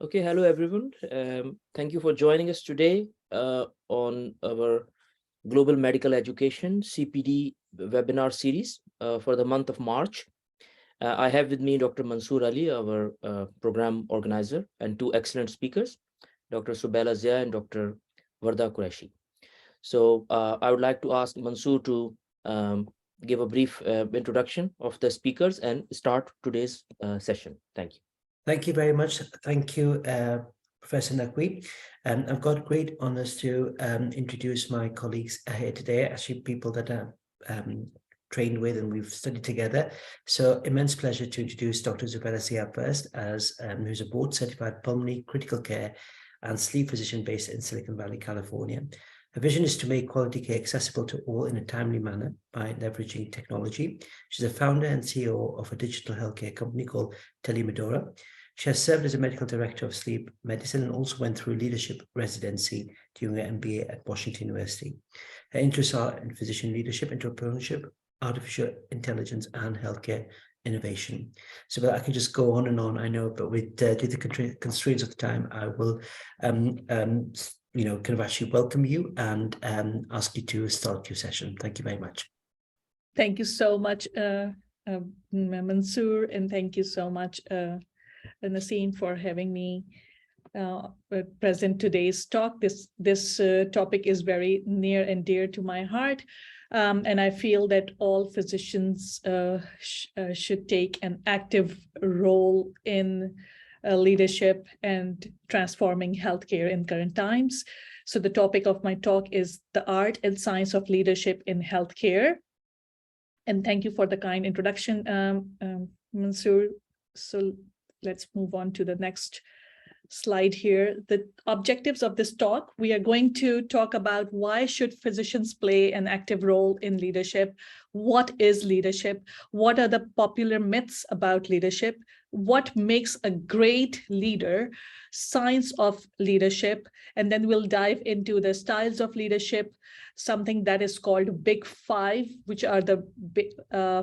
Okay, hello everyone. Thank you for joining us today on our Global Medical Education CPD webinar series for the month of March. I have with me Dr. Mansoor Ali, our program organizer, and two excellent speakers, Dr. Subela Zia and Dr. Varda Qureshi. So I would like to ask Mansoor to give a brief introduction of the speakers and start today's session. Thank you. Thank you very much. Thank you, Professor Naqvi. I've got great honors to introduce my colleagues here today, actually people that I've trained with and we've studied together. So immense pleasure to introduce Dr. Subela Zia first, who's a board-certified pulmonary critical care and sleep physician based in Silicon Valley, California. Her vision is to make quality care accessible to all in a timely manner by leveraging technology. She's a founder and CEO of a digital healthcare company called Telemedora. She has served as a medical director of sleep medicine and also went through leadership residency during her MBA at Washington University. Her interests are in physician leadership, entrepreneurship, artificial intelligence, and healthcare innovation. So I can just go on and on, I know, but with due to the constraints of the time, I will kind of actually welcome you and ask you to start your session. Thank you very much. Thank you so much, Mansoor, and thank you so much, Naseem, for having me present today's talk. This topic is very near and dear to my heart, and I feel that all physicians should take an active role in leadership and transforming healthcare in current times. So the topic of my talk is the art and science of leadership in healthcare. And thank you for the kind introduction, Mansoor. So let's move on to the next slide here. The objectives of this talk, we are going to talk about why should physicians play an active role in leadership? What is leadership? What are the popular myths about leadership? What makes a great leader? Science of leadership. And then we'll dive into the styles of leadership, something that is called Big Five, which are the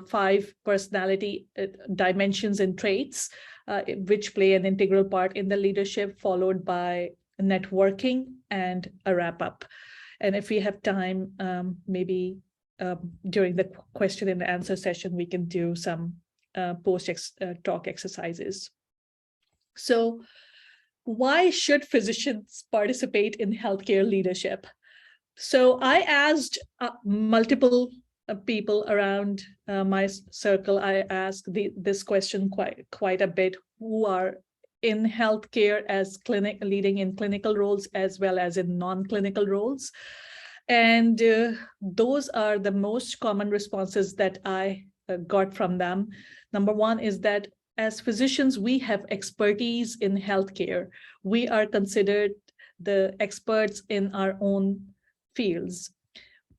five personality dimensions and traits, which play an integral part in the leadership, followed by networking and a wrap-up. And if we have time, maybe during the question and answer session, we can do some post-talk exercises. So why should physicians participate in healthcare leadership? So I asked multiple people around my circle. I asked this question quite a bit, who are in healthcare as leading in clinical roles as well as in non-clinical roles. And those are the most common responses that I got from them. Number one is that as physicians, we have expertise in healthcare. We are considered the experts in our own fields.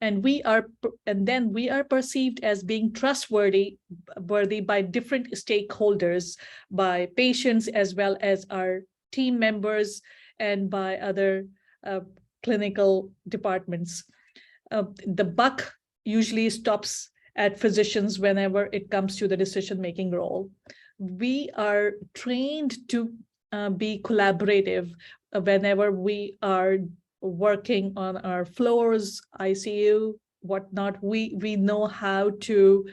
And then we are perceived as being trustworthy by different stakeholders, by patients as well as our team members and by other clinical departments. The buck usually stops at physicians whenever it comes to the decision-making role. We are trained to be collaborative whenever we are working on our floors, ICU, whatnot. We know how to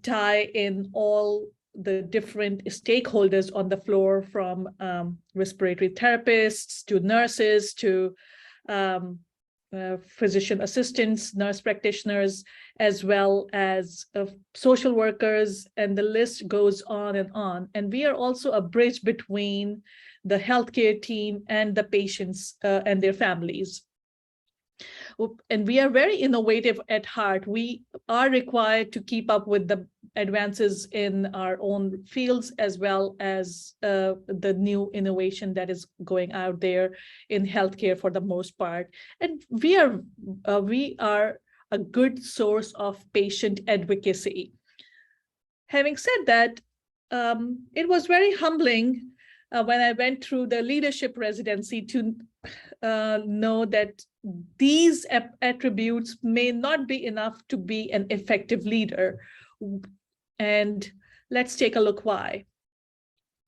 tie in all the different stakeholders on the floor, from respiratory therapists to nurses to physician assistants, nurse practitioners, as well as social workers, and the list goes on and on. And we are also a bridge between the healthcare team and the patients and their families. And we are very innovative at heart. We are required to keep up with the advances in our own fields, as well as the new innovation that is going out there in healthcare for the most part. And we are a good source of patient advocacy. Having said that, it was very humbling when I went through the leadership residency to know that these attributes may not be enough to be an effective leader. And let's take a look why.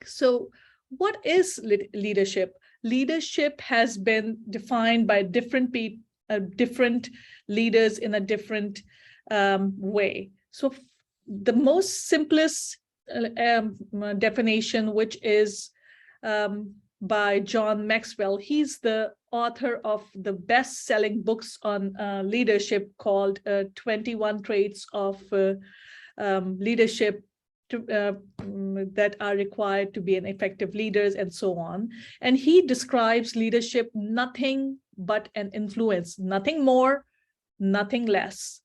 So What is leadership? Leadership has been defined by different people, different leaders in a different way. So the most simplest definition, which is by John Maxwell. He's the author of the best-selling books on leadership called 21 Traits of Leadership that are required to be an effective leaders and so on. And he describes leadership nothing but an influence, nothing more, nothing less.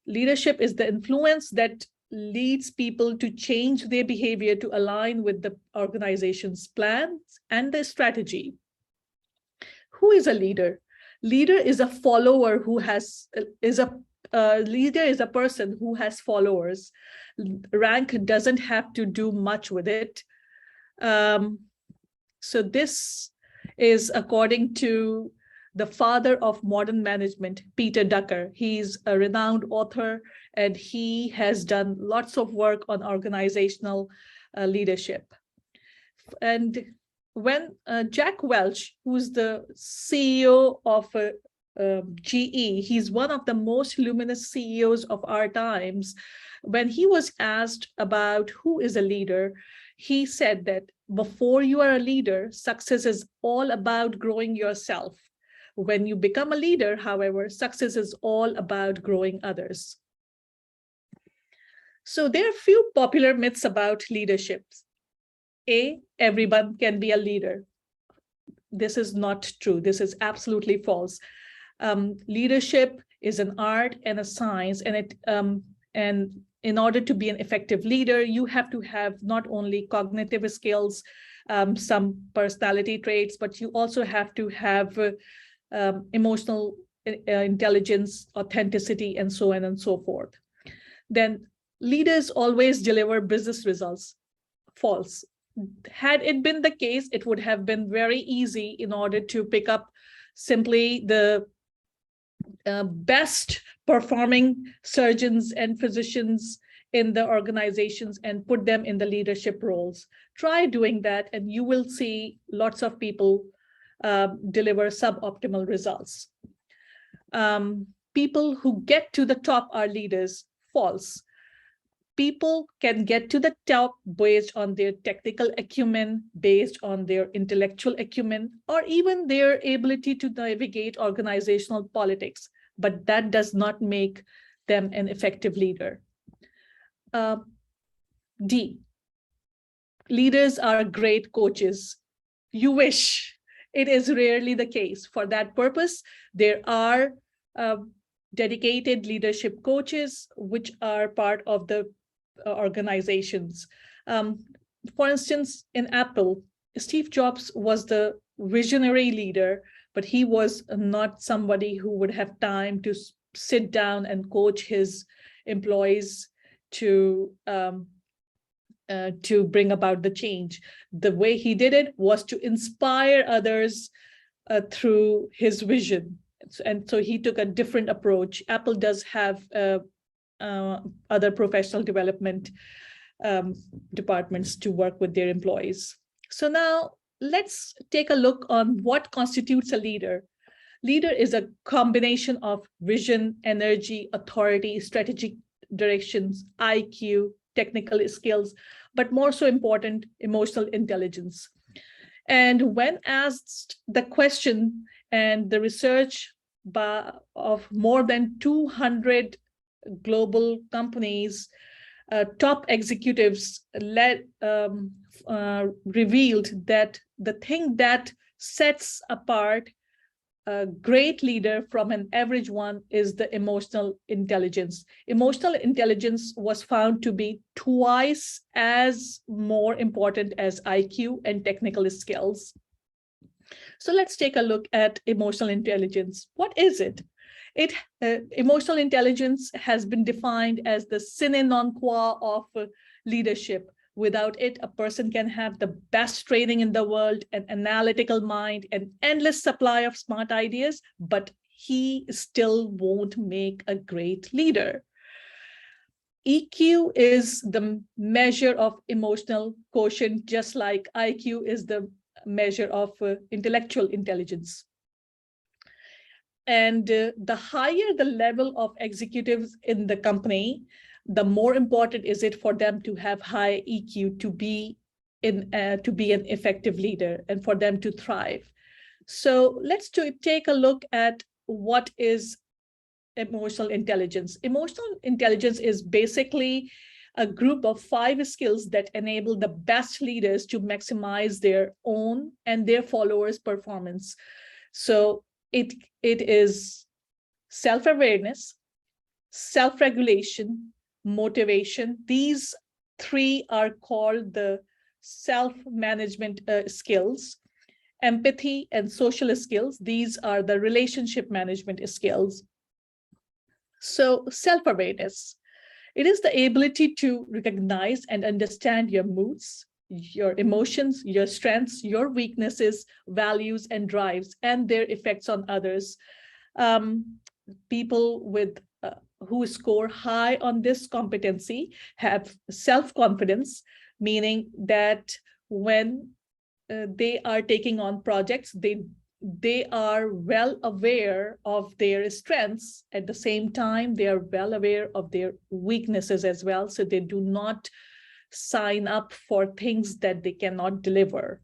Leadership is the influence that leads people to change their behavior to align with the organization's plans and the strategy. Who is a leader? Leader is a follower who has, leader is a person who has followers. Rank doesn't have to do much with it. So this is according to the father of modern management, Peter Drucker. He's a renowned author, and he has done lots of work on organizational leadership. And when Jack Welch, who's the CEO of GE, he's one of the most luminous CEOs of our times. When he was asked about who is a leader, he said that before you are a leader, success is all about growing yourself. When you become a leader, however, success is all about growing others. So there are a few popular myths about leadership. A, everyone can be a leader. This is not true. This is absolutely false. Leadership is an art and a science, and in order to be an effective leader, you have to have not only cognitive skills, some personality traits, but you also have to have emotional intelligence, authenticity, and so on and so forth. Then leaders always deliver business results. False. Had it been the case, it would have been very easy in order to pick up simply the best performing surgeons and physicians in the organizations and put them in the leadership roles. Try doing that, and you will see lots of people deliver suboptimal results. People who get to the top are leaders. False. People can get to the top based on their technical acumen, based on their intellectual acumen, or even their ability to navigate organizational politics, but that does not make them an effective leader. D, leaders are great coaches. You wish. It is rarely the case. For that purpose, there are dedicated leadership coaches, which are part of the organizations. For instance, in Apple, Steve Jobs was the visionary leader, but he was not somebody who would have time to sit down and coach his employees to bring about the change. The way he did it was to inspire others through his vision. And so he took a different approach. Apple does have other professional development departments to work with their employees. So now let's take a look on what constitutes a leader. Leader is a combination of vision, energy, authority, strategic directions, IQ, technical skills, but more so important, emotional intelligence. And when asked the question, and the research of more than 200 global companies, top executives revealed that the thing that sets apart a great leader from an average one is the emotional intelligence. Emotional intelligence was found to be twice as more important as IQ and technical skills. So let's take a look at emotional intelligence. What is it? Emotional intelligence has been defined as the sine non qua of leadership. Without it, a person can have the best training in the world, an analytical mind, an endless supply of smart ideas, but he still won't make a great leader. EQ is the measure of emotional quotient, just like IQ is the measure of intellectual intelligence. And the higher the level of executives in the company, the more important is it for them to have high EQ to be an effective leader and for them to thrive. So let's take a look at what is emotional intelligence. Emotional intelligence is basically a group of 5 skills that enable the best leaders to maximize their own and their followers' performance. So it is self-awareness, self-regulation, motivation. These 3 are called the self-management skills. Empathy and social skills, these are the relationship management skills. So self-awareness, it is the ability to recognize and understand your moods, your emotions, your strengths, your weaknesses, values, and drives, and their effects on others. People with who score high on this competency have self-confidence, meaning that when they are taking on projects, they are well aware of their strengths. At the same time, they are well aware of their weaknesses as well. So they do not sign up for things that they cannot deliver.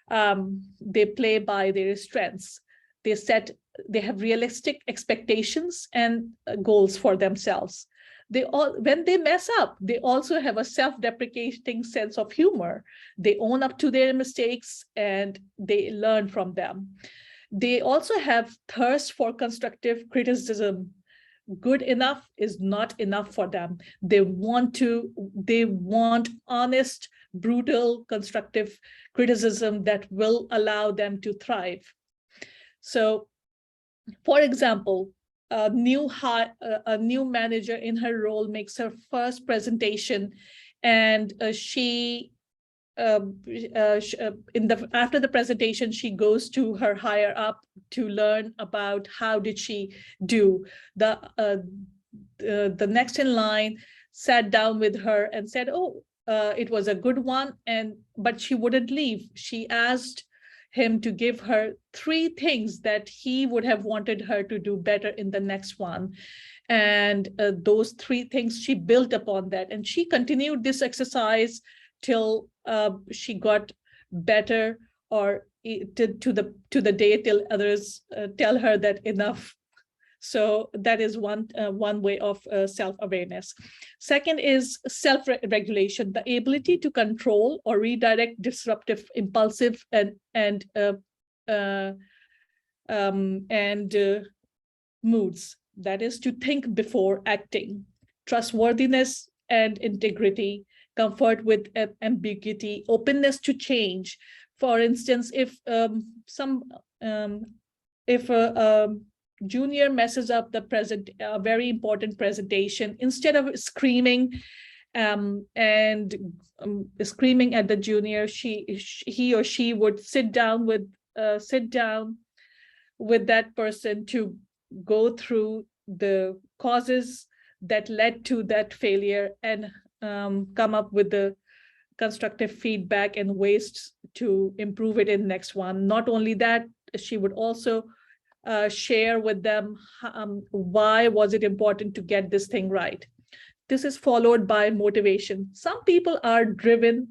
They play by their strengths. They have realistic expectations and goals for themselves. When they mess up, they also have a self-deprecating sense of humor. They own up to their mistakes and they learn from them. They also have thirst for constructive criticism. Good enough is not enough for them. They want honest, brutal, constructive criticism that will allow them to thrive. So, for example, a new manager in her role makes her first presentation, and after the presentation, she goes to her higher up to learn about how did she do. The next in line sat down with her and said, "Oh, it was a good one," but she wouldn't leave. She asked him to give her 3 things that he would have wanted her to do better in the next one. And those 3 things, she built upon that. And she continued this exercise till she got better, or to the day till others tell her that enough. So that is one way of self-awareness. Second is self-regulation, the ability to control or redirect disruptive, impulsive, and moods. That is to think before acting. Trustworthiness and integrity, comfort with ambiguity, openness to change. For instance, if a junior messes up a very important presentation, instead of screaming screaming at the junior, he or she would sit down with that person to go through the causes that led to that failure and come up with the constructive feedback and ways to improve it in the next one. Not only that, she would also share with them why was it important to get this thing right. This is followed by motivation. Some people are driven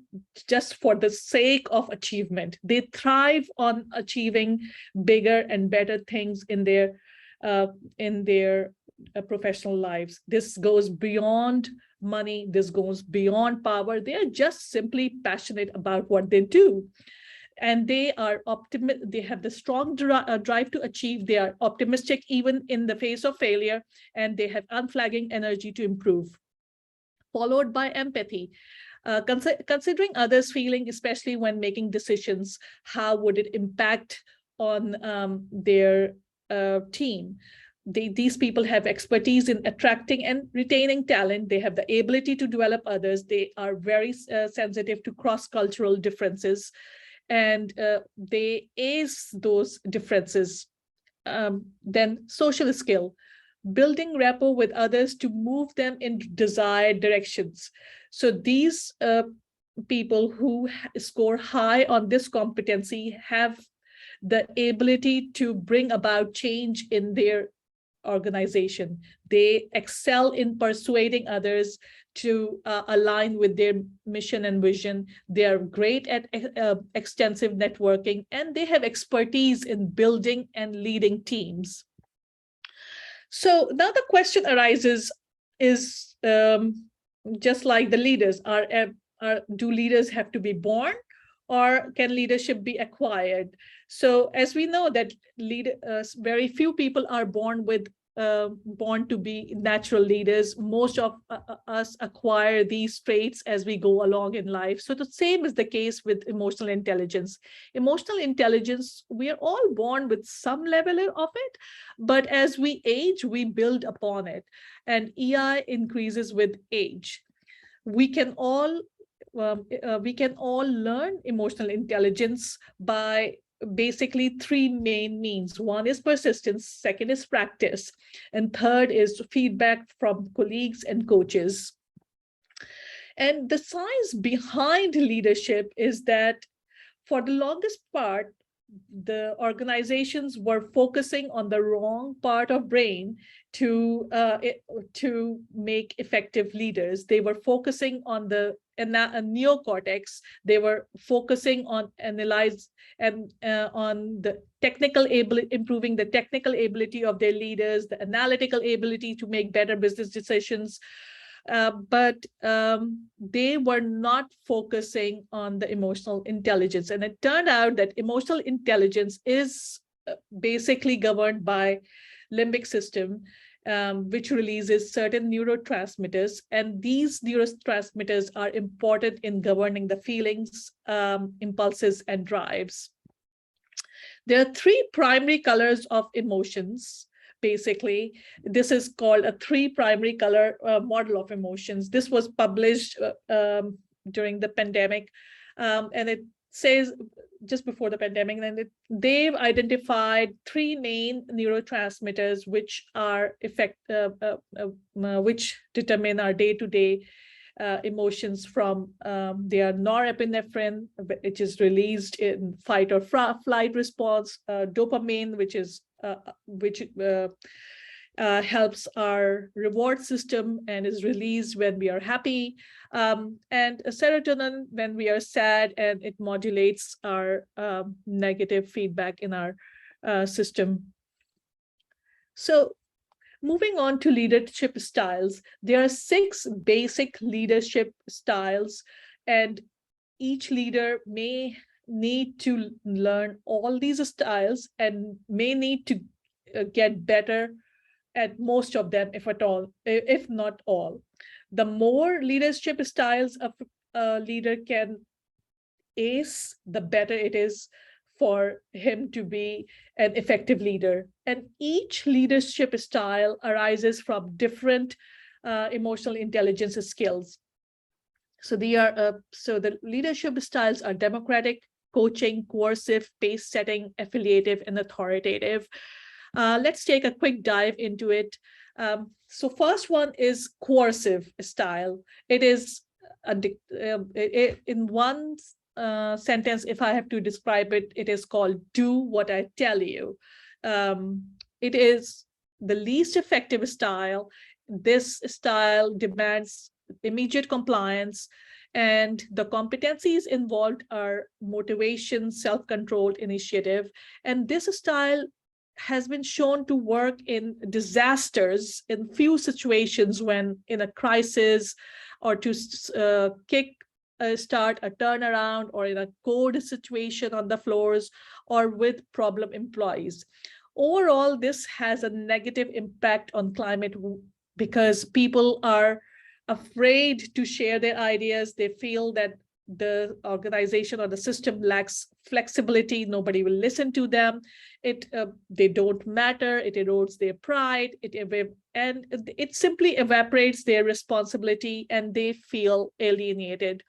just for the sake of achievement. They thrive on achieving bigger and better things in their professional lives. This goes beyond money. This goes beyond power. They are just simply passionate about what they do. And they are they have the strong drive to achieve. They are optimistic even in the face of failure, and they have unflagging energy to improve. Followed by empathy, considering others' feeling, especially when making decisions. How would it impact on their team? These people have expertise in attracting and retaining talent. They have the ability to develop others. They are very sensitive to cross-cultural differences, and they ace those differences. Then social skill. building rapport with others to move them in desired directions. So these people who score high on this competency have the ability to bring about change in their organization. They excel in persuading others to align with their mission and vision. They are great at extensive networking, and they have expertise in building and leading teams. So now the question arises is, just like the leaders, do leaders have to be born, or can leadership be acquired? So as we know that very few people are born to be natural leaders. Most of us acquire these traits as we go along in life. So the same is the case with emotional intelligence. Emotional intelligence, we are all born with some level of it, but as we age, we build upon it, and EI increases with age. We can all learn emotional intelligence by basically three main means. One is persistence, second is practice, and third is feedback from colleagues and coaches. And the science behind leadership is that for the longest part, the organizations were focusing on the wrong part of brain to make effective leaders. They were focusing on the neocortex. They were focusing on on the improving the technical ability of their leaders, the analytical ability to make better business decisions. But they were not focusing on the emotional intelligence. And it turned out that emotional intelligence is basically governed by limbic system, which releases certain neurotransmitters. And these neurotransmitters are important in governing the feelings, impulses, and drives. There are three primary colors of emotions. Basically, this is called a three primary color model of emotions. This was published during the pandemic, and it says just before the pandemic, and they've identified three main neurotransmitters which are which determine our day-to-day emotions from they are norepinephrine, which is released in fight or flight response, dopamine, which helps our reward system and is released when we are happy, and serotonin when we are sad, and it modulates our negative feedback in our system. So moving on to leadership styles, there are 6 basic leadership styles, and each leader may need to learn all these styles and may need to get better at most of them, if not all. The more leadership styles a leader can ace, the better it is for him to be an effective leader. And each leadership style arises from different emotional intelligence skills. So the leadership styles are democratic, coaching, coercive, pace setting, affiliative, and authoritative. Let's take a quick dive into it. So first one is coercive style. It is in one sentence, if I have to describe it, it is called do what I tell you. It is the least effective style. This style demands immediate compliance, and the competencies involved are motivation, self-control, initiative. And this style has been shown to work in disasters, in few situations when in a crisis, or to start a turnaround, or in a code situation on the floors, or with problem employees. Overall, this has a negative impact on climate because people are afraid to share their ideas. They feel that the organization or the system lacks flexibility. Nobody will listen to them. They don't matter. It erodes their pride. And it simply evaporates their responsibility, and they feel alienated.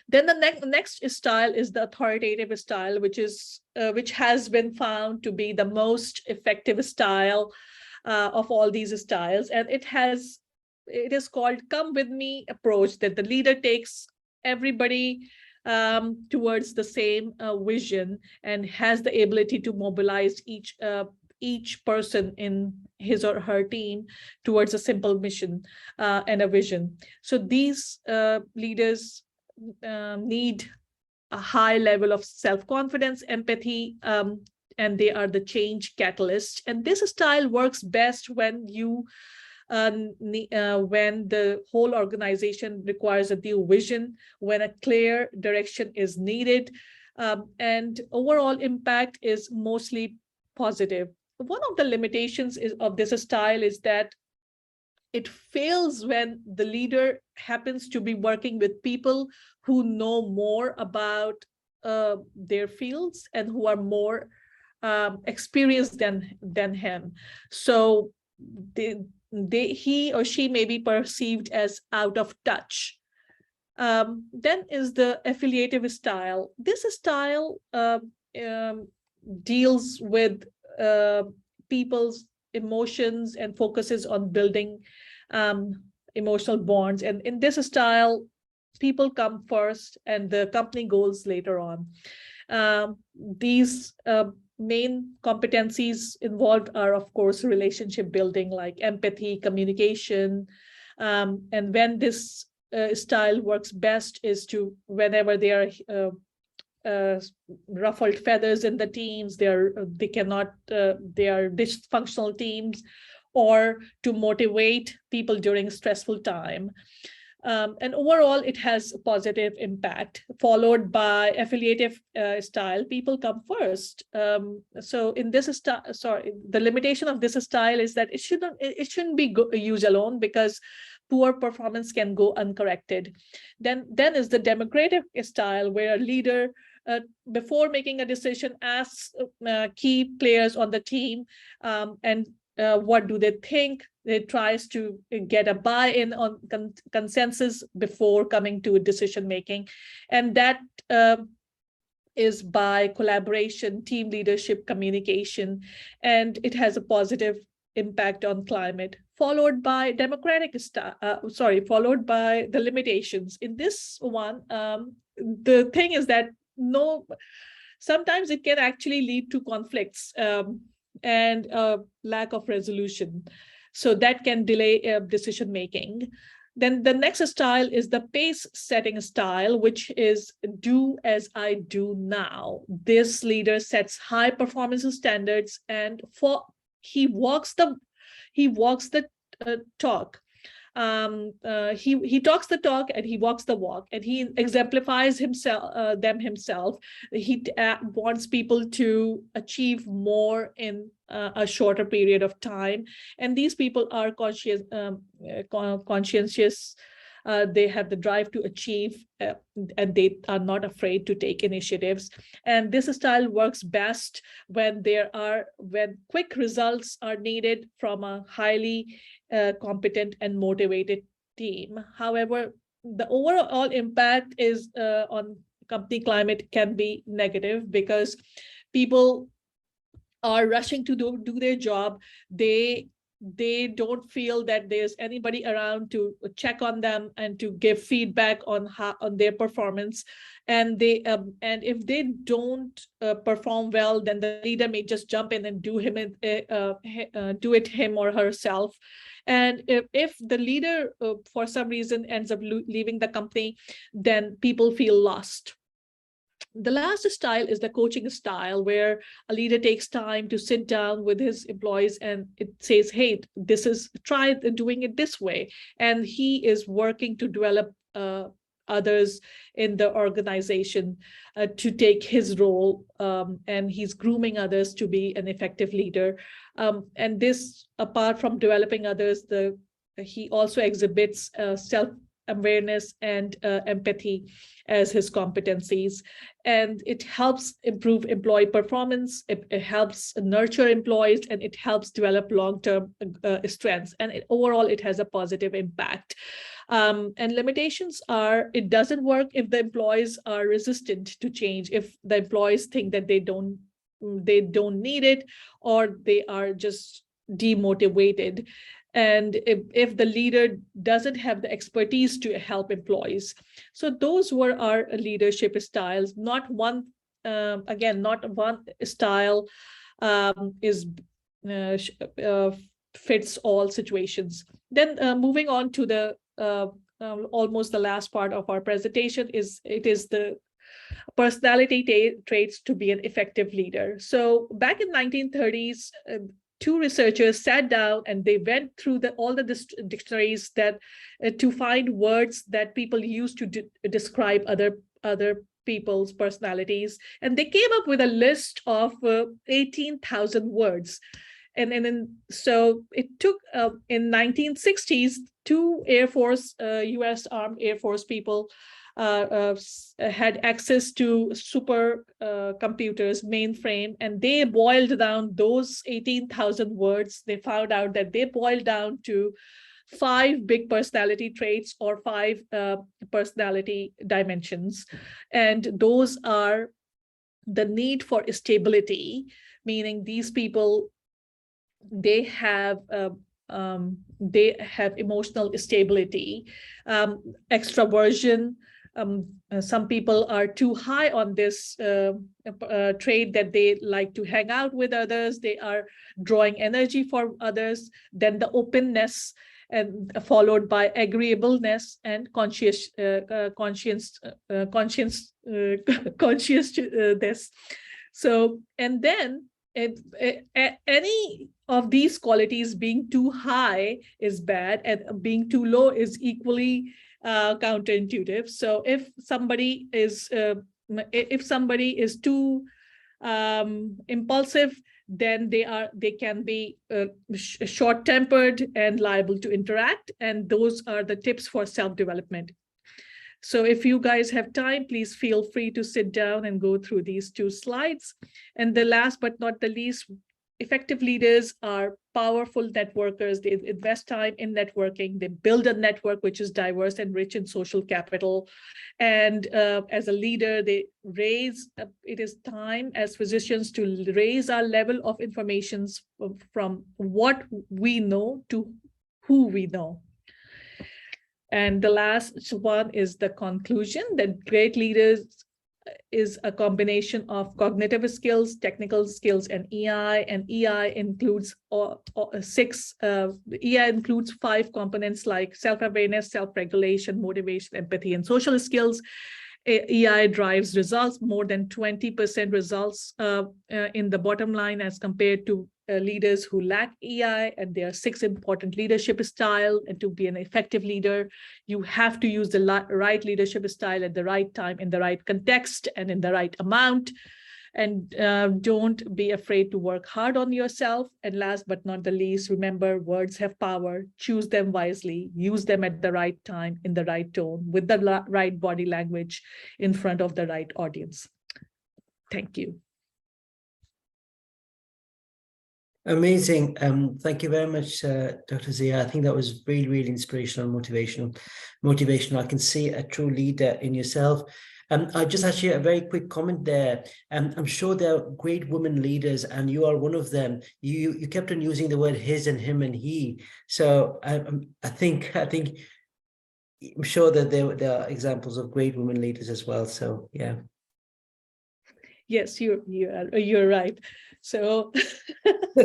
Then the next style is the authoritative style, which has been found to be the most effective style. of all these styles, and it is called "Come with Me" approach, that the leader takes everybody towards the same vision and has the ability to mobilize each person in his or her team towards a simple mission and a vision. So these leaders need a high level of self-confidence, empathy, and they are the change catalyst. And this style works best when when the whole organization requires a new vision, when a clear direction is needed, and overall impact is mostly positive. One of the limitations of this style is that it fails when the leader happens to be working with people who know more about their fields and who are more experienced than him. So he or she may be perceived as out of touch. Then is the affiliative style. This style deals with people's emotions and focuses on building emotional bonds. And in this style, people come first and the company goals later on. These main competencies involved are, of course, relationship building, like empathy, communication. And when this style works best is to whenever there are ruffled feathers in the teams, they are dysfunctional teams, or to motivate people during stressful time. And overall, it has a positive impact, followed by affiliative style. People come first. So in this style, the limitation of this style is that it shouldn't be used alone, because poor performance can go uncorrected. Then is the democratic style, where a leader, before making a decision, asks key players on the team and what do they think. It tries to get a buy-in on consensus before coming to decision making, and that is by collaboration, team leadership, communication, and it has a positive impact on climate. Followed by followed by the limitations. In this one, the thing is that sometimes it can actually lead to conflicts and lack of resolution. So that can delay decision making. Then the next style is the pace setting style, which is do as I do now. This leader sets high performance standards, and he walks the talk. He talks the talk and he walks the walk, and he exemplifies himself. He wants people to achieve more in a shorter period of time, and these people are conscientious. They have the drive to achieve, and they are not afraid to take initiatives. And this style works best when quick results are needed from a highly competent and motivated team. However, the overall impact is on company climate can be negative, because people are rushing to do their job. They don't feel that there's anybody around to check on them and to give feedback on their performance. And if they don't perform well, then the leader may just jump in and do it him or herself. And if the leader for some reason ends up leaving the company, then people feel lost. The last style is the coaching style, where a leader takes time to sit down with his employees and it says, hey, try doing it this way. And he is working to develop others in the organization to take his role, and he's grooming others to be an effective leader. And this, apart from developing others, he also exhibits self-awareness and empathy as his competencies. And it helps improve employee performance, it helps nurture employees, and it helps develop long-term strengths. And overall, it has a positive impact. And limitations are, it doesn't work if the employees are resistant to change, if the employees think that they don't need it, or they are just demotivated, and if the leader doesn't have the expertise to help employees. So those were our leadership styles. Not one, again, not one style is fits all situations. Then moving on to the almost the last part of our presentation is the personality traits to be an effective leader. So back in 1930s, two researchers sat down and they went through all the dictionaries that to find words that people use to describe other people's personalities, and they came up with a list of 18,000 words. And so it took in 1960s, two U.S. Armed Air Force people had access to super computers, mainframe, and they boiled down those 18,000 words. They found out that they boiled down to 5 big personality traits, or 5 personality dimensions. And those are the need for stability, meaning these people, they have emotional stability, extroversion. Some people are too high on this trait that they like to hang out with others. They are drawing energy for others. Then the openness, and followed by agreeableness and conscientiousness. So, and then any of these qualities being too high is bad, and being too low is equally counterintuitive. So if somebody is too impulsive, then they can be short-tempered and liable to interact, and those are the tips for self-development. So if you guys have time, please feel free to sit down and go through these 2 slides. And the last but not the least, effective leaders are powerful networkers. They invest time in networking. They build a network which is diverse and rich in social capital. And as a leader, it is time as physicians to raise our level of information from what we know to who we know. And the last one is the conclusion, that great leaders is a combination of cognitive skills, technical skills, and EI. And EI includes 5 components like self-awareness, self-regulation, motivation, empathy, and social skills. EI drives results, more than 20% results in the bottom line as compared to leaders who lack EI. And there are 6 important leadership styles. And to be an effective leader, you have to use the right leadership style at the right time, in the right context, and in the right amount. And don't be afraid to work hard on yourself. And last but not the least, remember, words have power. Choose them wisely. Use them at the right time, in the right tone, with the right body language, in front of the right audience. Thank you. Amazing. Thank you very much, Dr. Zia. I think that was really, really inspirational, motivational. I can see a true leader in yourself. I just actually a very quick comment there. I'm sure there are great women leaders, and you are one of them. You kept on using the word his and him and he. So I'm sure that there are examples of great women leaders as well. So yeah. Yes, you're right. So we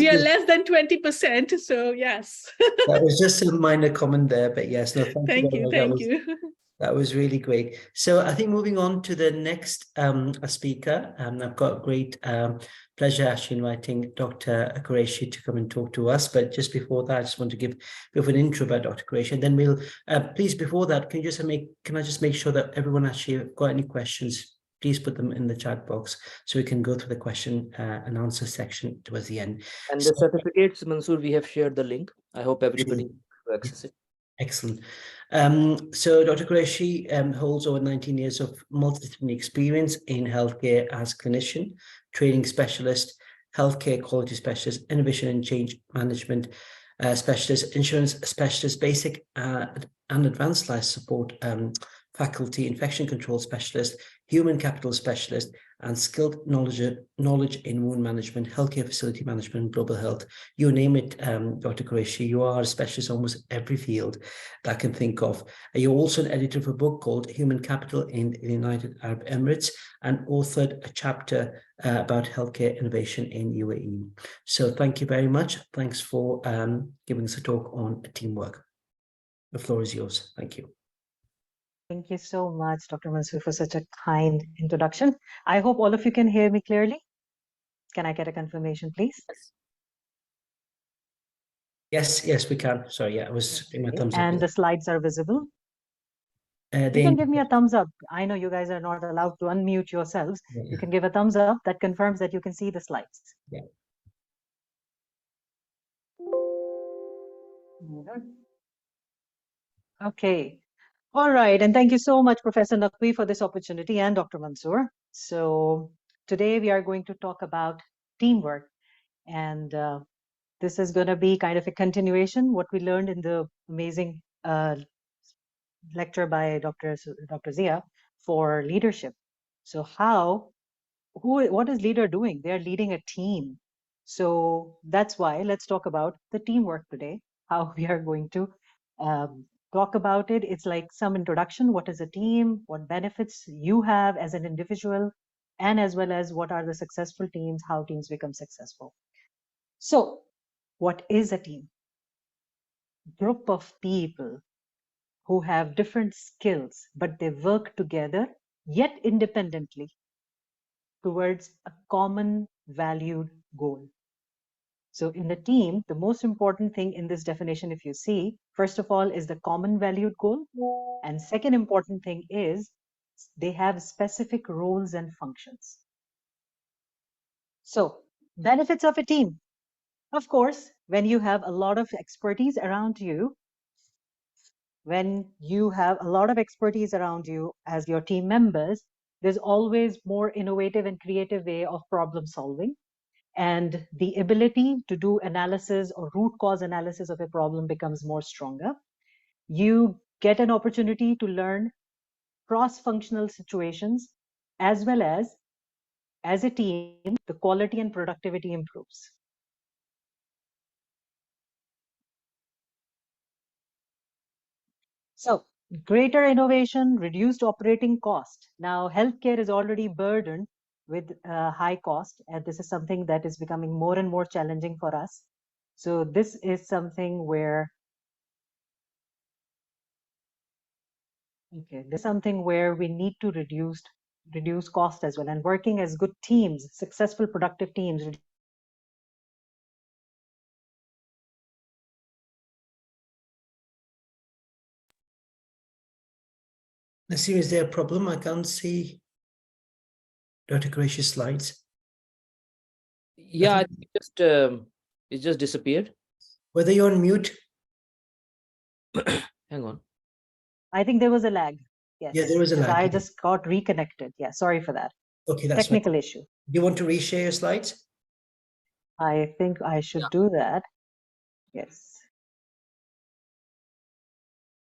are less than 20%. So yes. That was just a minor comment there, but yes, no, thank you. Thank you. That was really great. So I think moving on to the next speaker, I've got great pleasure actually inviting Dr. Coercive to come and talk to us. But just before that, I just want to give a bit of an intro about Dr. Coercive. Then we'll, please, before that, can I just make sure that everyone actually got any questions? Please put them in the chat box so we can go through the question and answer section towards the end. And the certificates, Mansoor, we have shared the link. I hope everybody will access it. Excellent. So Dr. Coercive holds over 19 years of multidisciplinary experience in healthcare as clinician, training specialist, healthcare quality specialist, innovation and change management specialist, insurance specialist, basic and advanced life support faculty infection control specialist, human capital specialist, and skilled knowledge in wound management, healthcare facility management, global health. You name it, Dr. Qureshi, you are a specialist in almost every field that I can think of. You're also an editor of a book called Human Capital in the United Arab Emirates, and authored a chapter about healthcare innovation in UAE. So thank you very much. Thanks for giving us a talk on teamwork. The floor is yours. Thank you. Thank you so much, Dr. Mansoor, for such a kind introduction. I hope all of you can hear me clearly. Can I get a confirmation, please? Yes, we can. Sorry, yeah, I was giving my thumbs up. And the slides are visible. You can give me a thumbs up. I know you guys are not allowed to unmute yourselves. You can give a thumbs up that confirms that you can see the slides. Yeah. Okay. All right. And thank you so much, Professor Naqvi, for this opportunity, and Dr. Mansoor. So today we are going to talk about teamwork. And this is going to be kind of a continuation, what we learned in the amazing lecture by Dr. Zia for leadership. So what is leader doing? They're leading a team. So that's why let's talk about the teamwork today, how we are going to talk about it. It's like some introduction. What is a team? What benefits you have as an individual? And as well as what are the successful teams, how teams become successful. So what is a team? Group of people who have different skills, but they work together, yet independently, towards a common valued goal. So in the team, the most important thing in this definition, if you see, first of all, is the common valued goal. And second important thing is they have specific roles and functions. So benefits of a team. Of course, when you have a lot of expertise around you, when you have a lot of expertise around you as your team members, there's always more innovative and creative way of problem solving. And the ability to do analysis or root cause analysis of a problem becomes more stronger. You get an opportunity to learn cross-functional situations, as well as a team, the quality and productivity improves. So greater innovation, reduced operating cost. Now, healthcare is already burdened with high cost, and this is something that is becoming more and more challenging for us. So this is something where, this is something where we need to reduce cost as well, and working as good teams, successful, productive teams. Naseem, is there a problem? I can't see Dr. Qureshi's slides. Yeah, it just disappeared. Whether you're on mute? Hang on. I think there was a lag. Yes. Yeah, there was a lag. I just got reconnected. Yeah, sorry for that. Okay, that's technical fine. issue. Do you want to reshare your slides? I think I should Yeah. do that. Yes.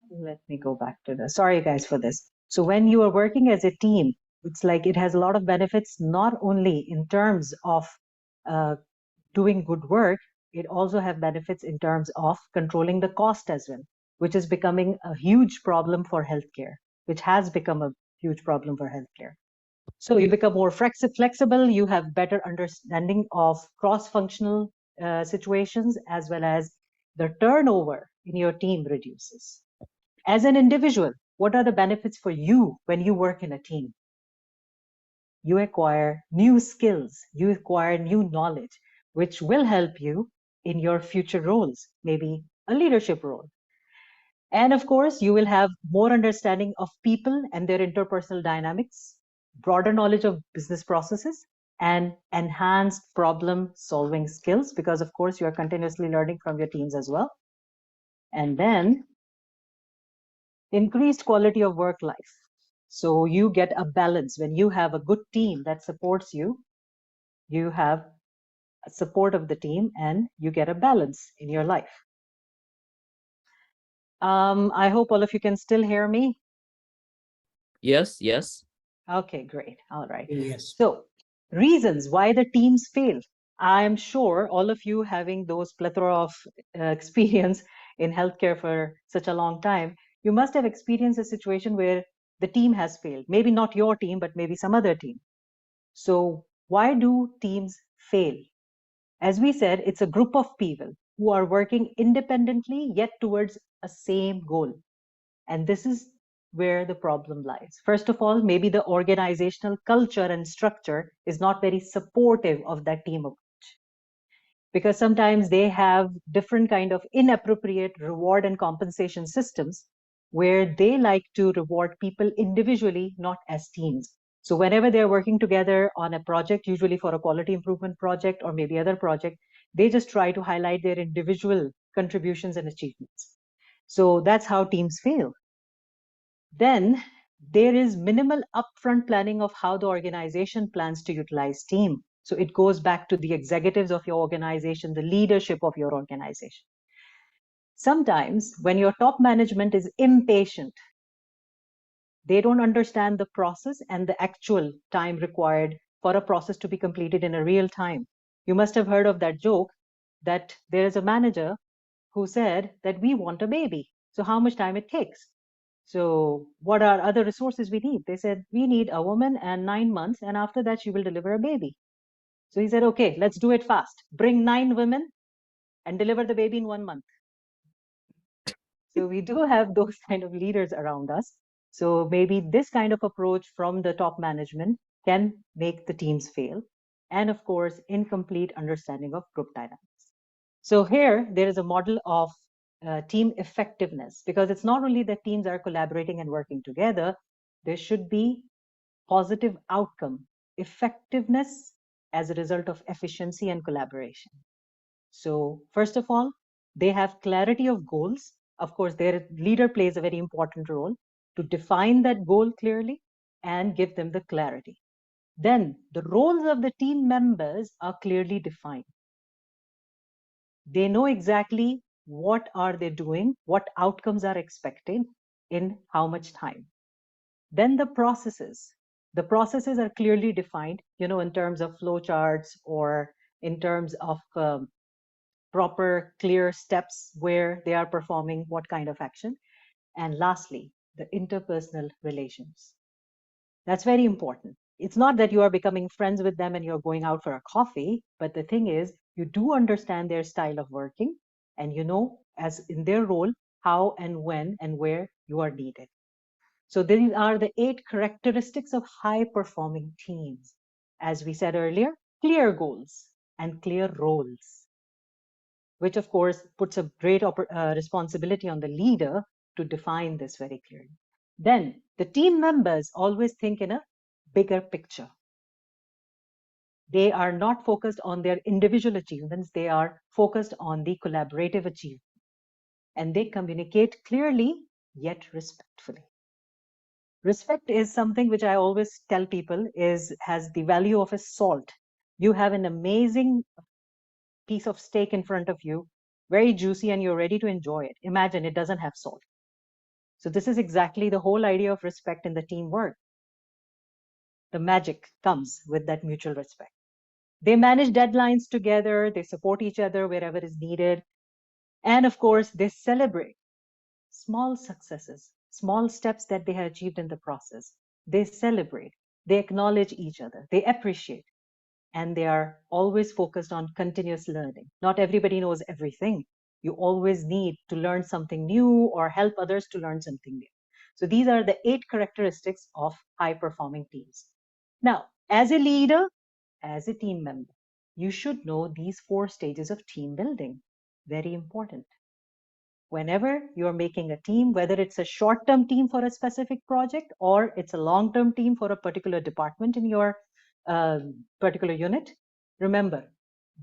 Let me go back to the, sorry guys for this. So when you are working as a team, it's like it has a lot of benefits, not only in terms of doing good work, it also have benefits in terms of controlling the cost as well, which is becoming a huge problem for healthcare, which has become a huge problem for healthcare. So you become more flexible, you have better understanding of cross-functional situations, as well as the turnover in your team reduces. As an individual, what are the benefits for you when you work in a team? You acquire new skills, you acquire new knowledge, which will help you in your future roles, maybe a leadership role. And of course, you will have more understanding of people and their interpersonal dynamics, broader knowledge of business processes, and enhanced problem solving skills, because of course, you are continuously learning from your teams as well. And then increased quality of work life. So you get a balance. When you have a good team that supports you, you have a support of the team and you get a balance in your life. I hope all of you can still hear me. Yes, yes. Okay, great. All right. Yes. So, reasons why the teams fail. I'm sure all of you, having those plethora of experience in healthcare for such a long time, you must have experienced a situation where the team has failed. Maybe not your team, but maybe some other team. So, why do teams fail? As we said, it's a group of people who are working independently yet towards a same goal. And this is where the problem lies. First of all, maybe the organizational culture and structure is not very supportive of that team approach, because sometimes they have different kind of inappropriate reward and compensation systems where they like to reward people individually, not as teams. So whenever they're working together on a project, usually for a quality improvement project or maybe other project, they just try to highlight their individual contributions and achievements. So that's how teams fail. Then there is minimal upfront planning of how the organization plans to utilize team. So it goes back to the executives of your organization, the leadership of your organization. Sometimes when your top management is impatient, they don't understand the process and the actual time required for a process to be completed in a real time. You must have heard of that joke that there is a manager who said that we want a baby. So how much time it takes? So what are other resources we need? They said, we need a woman and 9 months, and after that she will deliver a baby. So he said, okay, let's do it fast. Bring 9 women and deliver the baby in 1 month. So we do have those kind of leaders around us. So maybe this kind of approach from the top management can make the teams fail. And of course, incomplete understanding of group dynamics. So here, there is a model of team effectiveness, because it's not only that teams are collaborating and working together, there should be positive outcome, effectiveness as a result of efficiency and collaboration. So first of all, they have clarity of goals. Of course, their leader plays a very important role to define that goal clearly and give them the clarity. Then the roles of the team members are clearly defined. They know exactly what are they doing, what outcomes are expected in how much time. Then the processes are clearly defined, in terms of flowcharts or in terms of proper clear steps where they are performing what kind of action. And lastly, the interpersonal relations. That's very important. It's not that you are becoming friends with them and you're going out for a coffee, but the thing is, you do understand their style of working, and you know, as in their role, how and when and where you are needed. So these are the 8 characteristics of high-performing teams. As we said earlier, clear goals and clear roles, which of course puts a great responsibility on the leader to define this very clearly. Then the team members always think in a bigger picture. They are not focused on their individual achievements, they are focused on the collaborative achievement. And they communicate clearly yet respectfully. Respect is something which I always tell people has the value of a salt. You have an amazing piece of steak in front of you, very juicy, and you're ready to enjoy it. Imagine it doesn't have salt. So this is exactly the whole idea of respect in the teamwork. The magic comes with that mutual respect. They manage deadlines together, they support each other wherever is needed. And of course, they celebrate small successes, small steps that they have achieved in the process. They celebrate, they acknowledge each other, they appreciate, and they are always focused on continuous learning. Not everybody knows everything. You always need to learn something new or help others to learn something new. So these are the 8 characteristics of high-performing teams. Now, as a leader, as a team member, you should know these 4 stages of team building. Very important. Whenever you're making a team, whether it's a short-term team for a specific project or it's a long-term team for a particular department in your particular unit, remember,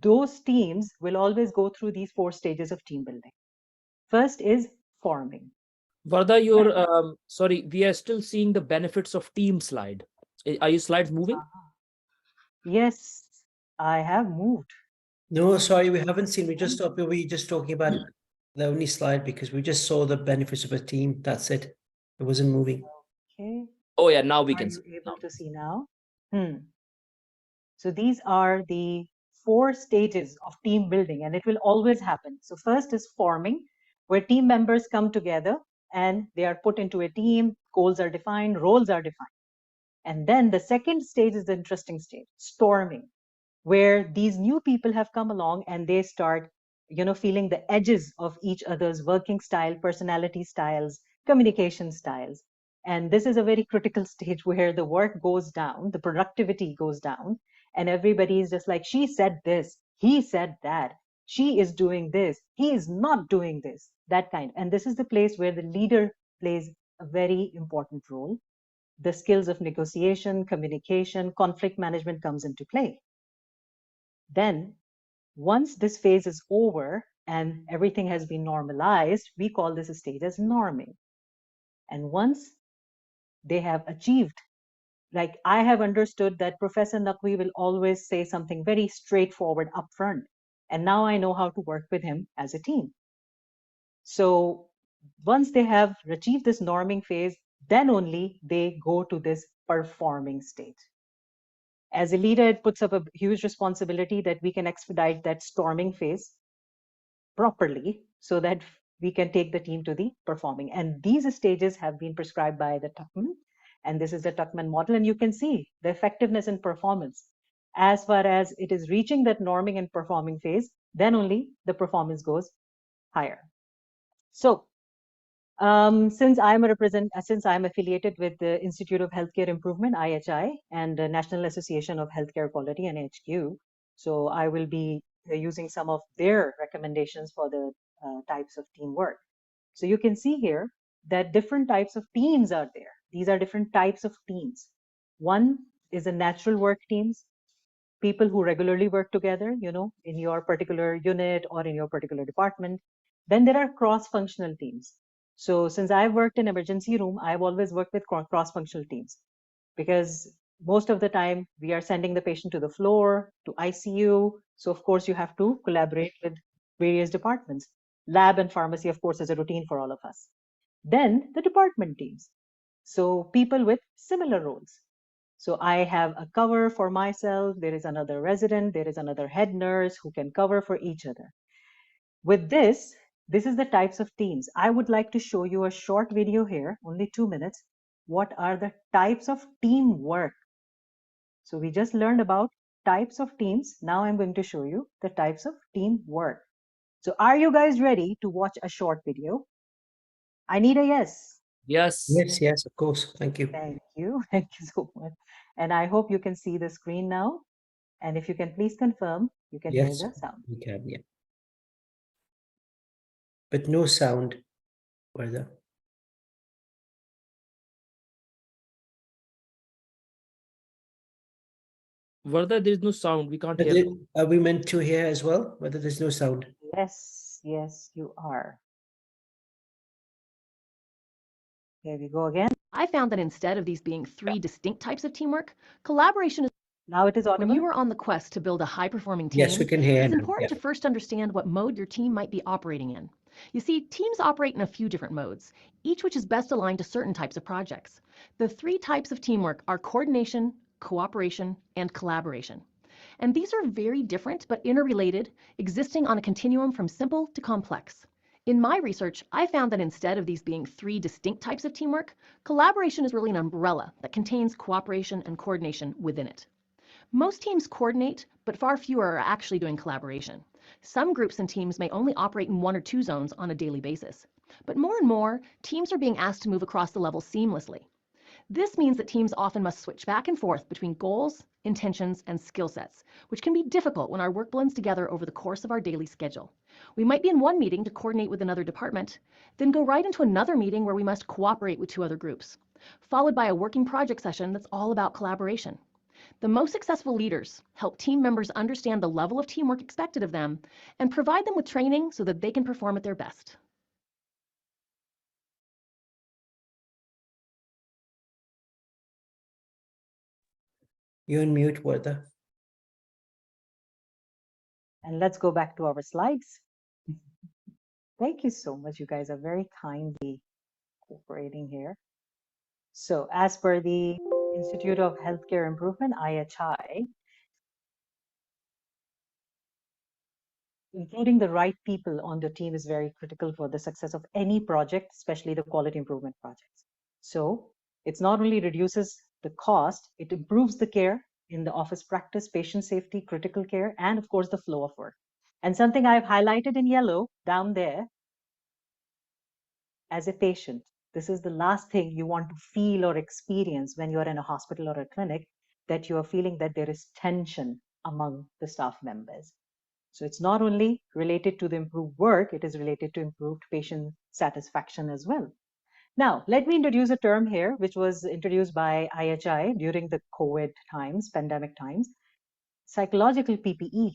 those teams will always go through these 4 stages of team building. First is forming. Varda, sorry, we are still seeing the benefits of team slide. Are your slides moving? Yes, I have moved. No, sorry, we haven't seen. We just talking about the only slide because we just saw the benefits of a team. That's it. It wasn't moving. Okay. Oh yeah, now we Are can you see. able to see now? So these are the 4 stages of team building, and it will always happen. So first is forming, where team members come together and they are put into a team, goals are defined, roles are defined. And then the second stage is the interesting stage, storming, where these new people have come along and they start, feeling the edges of each other's working style, personality styles, communication styles. And this is a very critical stage where the work goes down, the productivity goes down, and everybody is just like, she said this, he said that, she is doing this, he is not doing this, that kind. And this is the place where the leader plays a very important role. The skills of negotiation, communication, conflict management comes into play. Then, once this phase is over and everything has been normalized, we call this a stage as norming. And once they have achieved, like I have understood that Professor Naqvi will always say something very straightforward upfront. And now I know how to work with him as a team. So once they have achieved this norming phase, then only they go to this performing stage. As a leader, it puts up a huge responsibility that we can expedite that storming phase properly so that we can take the team to the performing. And these stages have been prescribed by the Tuckman, and this is the Tuckman model. And you can see the effectiveness in performance. As far as it is reaching that norming and performing phase, then only the performance goes higher. So since I'm affiliated with the Institute of Healthcare Improvement, IHI, and the National Association of Healthcare Quality, NHQ, so I will be using some of their recommendations for the types of teamwork. So you can see here that different types of teams are there. These are different types of teams. One is a natural work teams, people who regularly work together, in your particular unit or in your particular department. Then there are cross-functional teams. So since I've worked in emergency room, I've always worked with cross-functional teams because most of the time we are sending the patient to the floor, to ICU. So of course you have to collaborate with various departments. Lab and pharmacy, of course, is a routine for all of us. Then the department teams. So people with similar roles. So I have a cover for myself. There is another resident. There is another head nurse who can cover for each other. With this is the types of teams. I would like to show you a short video here, only 2 minutes. What are the types of teamwork? So we just learned about types of teams. Now I'm going to show you the types of teamwork. So are you guys ready to watch a short video? I need a yes. Yes. Yes, of course. Thank you. Thank you. Thank you so much. And I hope you can see the screen now. And if you can please confirm, you can hear the sound. We can, yeah. But no sound, Warda. Varda, there is no sound. We can't But hear. are we meant to hear as well, whether there's no sound? Yes, you are. Here we go again. I found that instead of these being 3 distinct types of teamwork, collaboration is. Now it is audible. When you are on the quest to build a high-performing team, Yes, we can hear it's now. important to first understand what mode your team might be operating in. You see, teams operate in a few different modes, each which is best aligned to certain types of projects. The 3 types of teamwork are coordination, cooperation, and collaboration. And these are very different but interrelated, existing on a continuum from simple to complex. In my research, I found that instead of these being 3 distinct types of teamwork, collaboration is really an umbrella that contains cooperation and coordination within it. Most teams coordinate, but far fewer are actually doing collaboration. Some groups and teams may only operate in 1 or 2 zones on a daily basis. But more and more, teams are being asked to move across the levels seamlessly. This means that teams often must switch back and forth between goals, intentions, and skill sets, which can be difficult when our work blends together over the course of our daily schedule. We might be in one meeting to coordinate with another department, then go right into another meeting where we must cooperate with 2 other groups, followed by a working project session that's all about collaboration. The most successful leaders help team members understand the level of teamwork expected of them and provide them with training so that they can perform at their best. You're on mute, Warda. And let's go back to our slides. Thank you so much. You guys are very kindly cooperating here. So as per the Institute of Healthcare Improvement, IHI, including the right people on the team is very critical for the success of any project, especially the quality improvement projects. So it's not only reduces the cost, it improves the care in the office practice, patient safety, critical care, and of course the flow of work. And something I've highlighted in yellow down there, as a patient, this is the last thing you want to feel or experience when you're in a hospital or a clinic, that you are feeling that there is tension among the staff members. So it's not only related to the improved work, it is related to improved patient satisfaction as well. Now, let me introduce a term here, which was introduced by IHI during the COVID times, pandemic times, psychological PPE.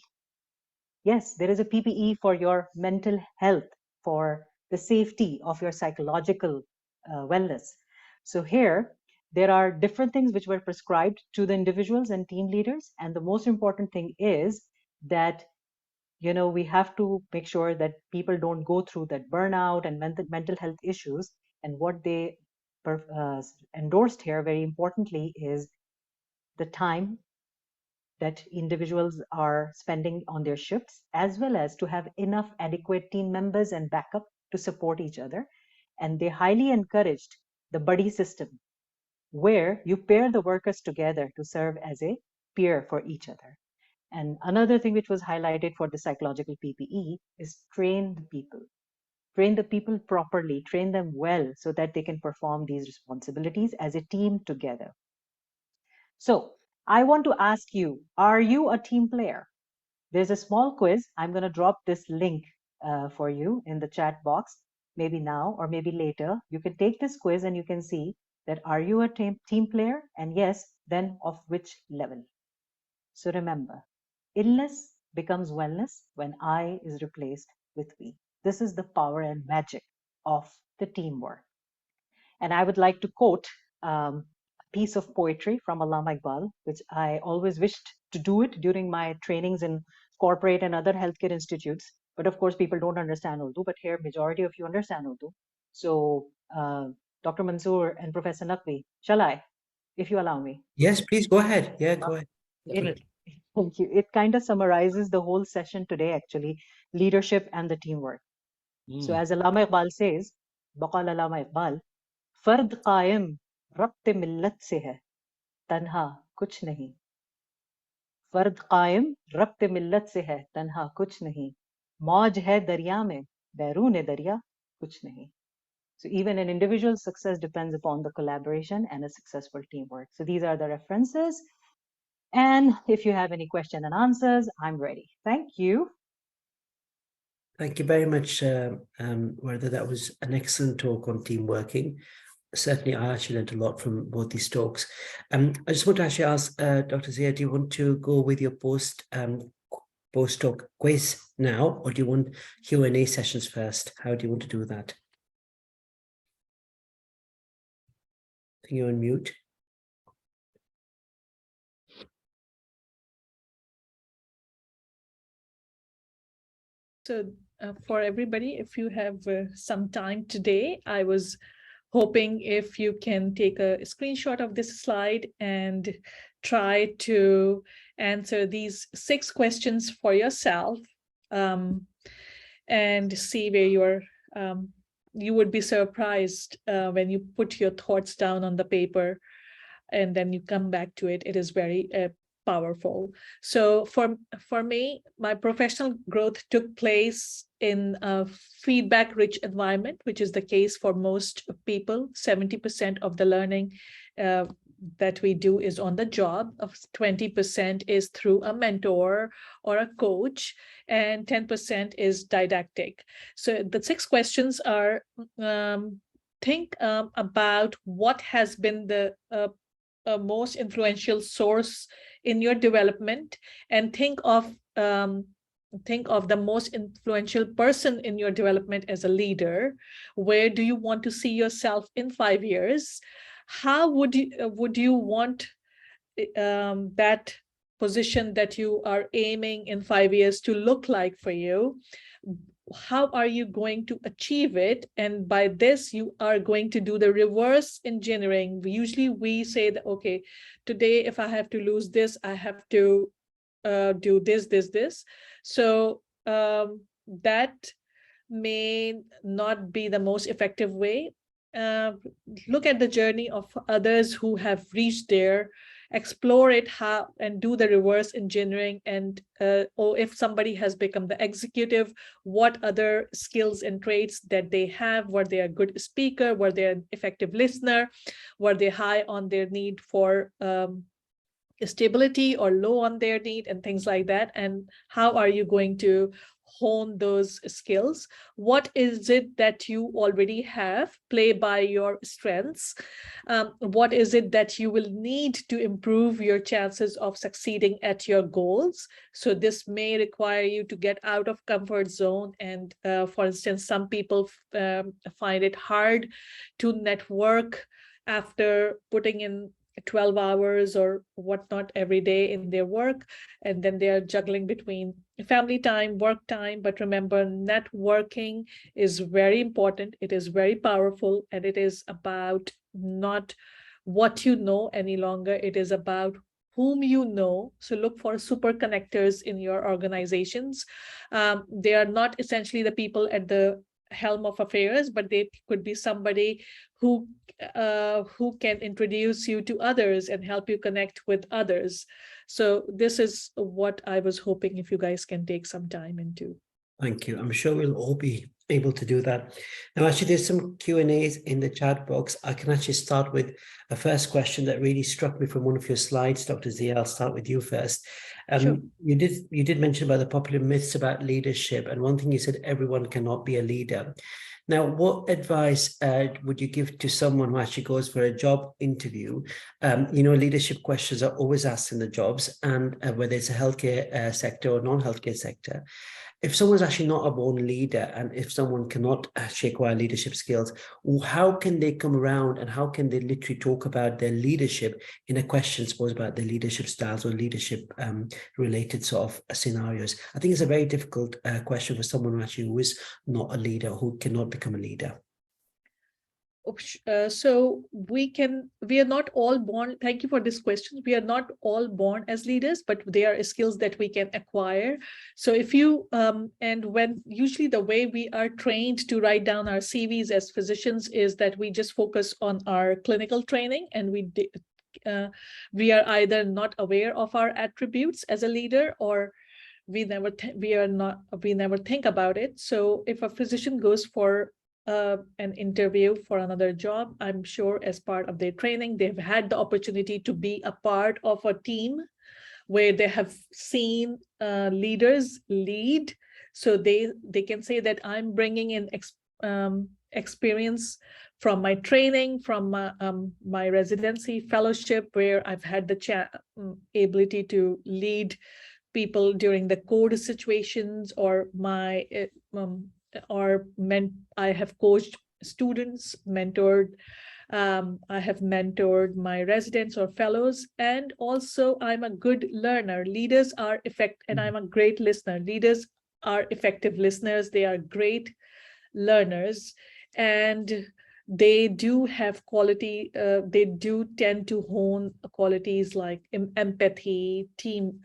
Yes, there is a PPE for your mental health, for the safety of your psychological wellness. So here, there are different things which were prescribed to the individuals and team leaders. And the most important thing is that we have to make sure that people don't go through that burnout and mental health issues. And what they endorsed here, very importantly, is the time that individuals are spending on their shifts, as well as to have enough adequate team members and backup to support each other. And they highly encouraged the buddy system, where you pair the workers together to serve as a peer for each other. And another thing which was highlighted for the psychological PPE is train the people. Train the people properly, train them well so that they can perform these responsibilities as a team together. So I want to ask you, are you a team player? There's a small quiz. I'm going to drop this link for you in the chat box, maybe now or maybe later. You can take this quiz and you can see that are you a team player? And yes, then of which level? So remember, illness becomes wellness when I is replaced with we. This is the power and magic of the teamwork. And I would like to quote a piece of poetry from Allama Iqbal, which I always wished to do it during my trainings in corporate and other healthcare institutes. But of course, people don't understand Urdu, but here majority of you understand Urdu. So Dr. Mansoor and Professor Naqvi, shall I, if you allow me? Yes, please go ahead. Yeah, go ahead. Definitely. Thank you. It kind of summarizes the whole session today, actually, leadership and the teamwork. So as Allama Iqbal says, Baqal Allama Iqbal, फर्द कायम रब्त मिल्लत से है, तन्हा कुछ नहीं. फर्द कायम रब्त मिल्लत से है, तन्हा कुछ नहीं. मौज है दरिया में, बैरून दरिया कुछ नहीं. So even an individual's success depends upon the collaboration and a successful teamwork. So these are the references. And if you have any question and answers, I'm ready. Thank you. Thank you very much, Warda. That was an excellent talk on team working. Certainly, I actually learned a lot from both these talks. I just want to actually ask Dr. Zia, do you want to go with your post-talk quiz now, or do you want Q&A sessions first? How do you want to do that? I think you're on mute. So for everybody, if you have some time today, I was hoping if you can take a screenshot of this slide and try to answer these 6 questions for yourself and see where you would be surprised when you put your thoughts down on the paper and then you come back to it. It is very powerful. So for me, my professional growth took place in a feedback-rich environment, which is the case for most people. 70% of the learning that we do is on the job, of 20% is through a mentor or a coach, and 10% is didactic. So the 6 questions are, think about what has been the most influential source in your development, and think of the most influential person in your development as a leader. Where do you want to see yourself in 5 years? How would you want that position that you are aiming in 5 years to look like for you? how are you going to achieve it? And by this, you are going to do the reverse engineering. Usually we say that, okay, today, if I have to lose this, I have to do this. So that may not be the most effective way. Look at the journey of others who have reached there, explore it, how, and do the reverse engineering. And or if somebody has become the executive, what other skills and traits that they have? Were they a good speaker? Were they an effective listener? Were they high on their need for stability or low on their need, and things like that? And how are you going to hone those skills? What is it that you already have? Play by your strengths. What is it that you will need to improve your chances of succeeding at your goals? So this may require you to get out of comfort zone. And for instance, some people find it hard to network after putting in 12 hours or whatnot every day in their work, and then they are juggling between family time, work time. But remember, networking is very important, it is very powerful, and it is about not what you know any longer, it is about whom you know. So look for super connectors in your organizations. They are not essentially the people at the helm of affairs, but they could be somebody who can introduce you to others and help you connect with others. So this is what I was hoping if you guys can take some time into. Thank you. I'm sure we'll all be able to do that. Now, actually, there's some Q&As in the chat box. I can actually start with a first question that really struck me from one of your slides, Dr. Zia. I'll start with you first. Sure. You did mention about the popular myths about leadership, and one thing you said, everyone cannot be a leader. Now, what advice would you give to someone who actually goes for a job interview? Leadership questions are always asked in the jobs, and whether it's a healthcare sector or non-healthcare sector. If someone's actually not a born leader, and if someone cannot actually acquire leadership skills, how can they come around, and how can they literally talk about their leadership in a question, suppose, about their leadership styles or leadership related sort of scenarios? I think it's a very difficult question for someone who is not a leader, who cannot become a leader. So we are not all born, thank you for this question, we are not all born as leaders, but they are skills that we can acquire. So if you and when usually the way we are trained to write down our CVs as physicians is that we just focus on our clinical training, and we are either not aware of our attributes as a leader, or we never think about it. So if a physician goes for an interview for another job, I'm sure as part of their training, they've had the opportunity to be a part of a team where they have seen leaders lead. So they can say that I'm bringing in experience from my training, from my residency fellowship, where I've had the ability to lead people during the code situations, or I have coached students, mentored. I have mentored my residents or fellows, and also I'm a good learner. Leaders are and I'm a great listener. Leaders are effective listeners. They are great learners, and they do have quality. They do tend to hone qualities like empathy, team.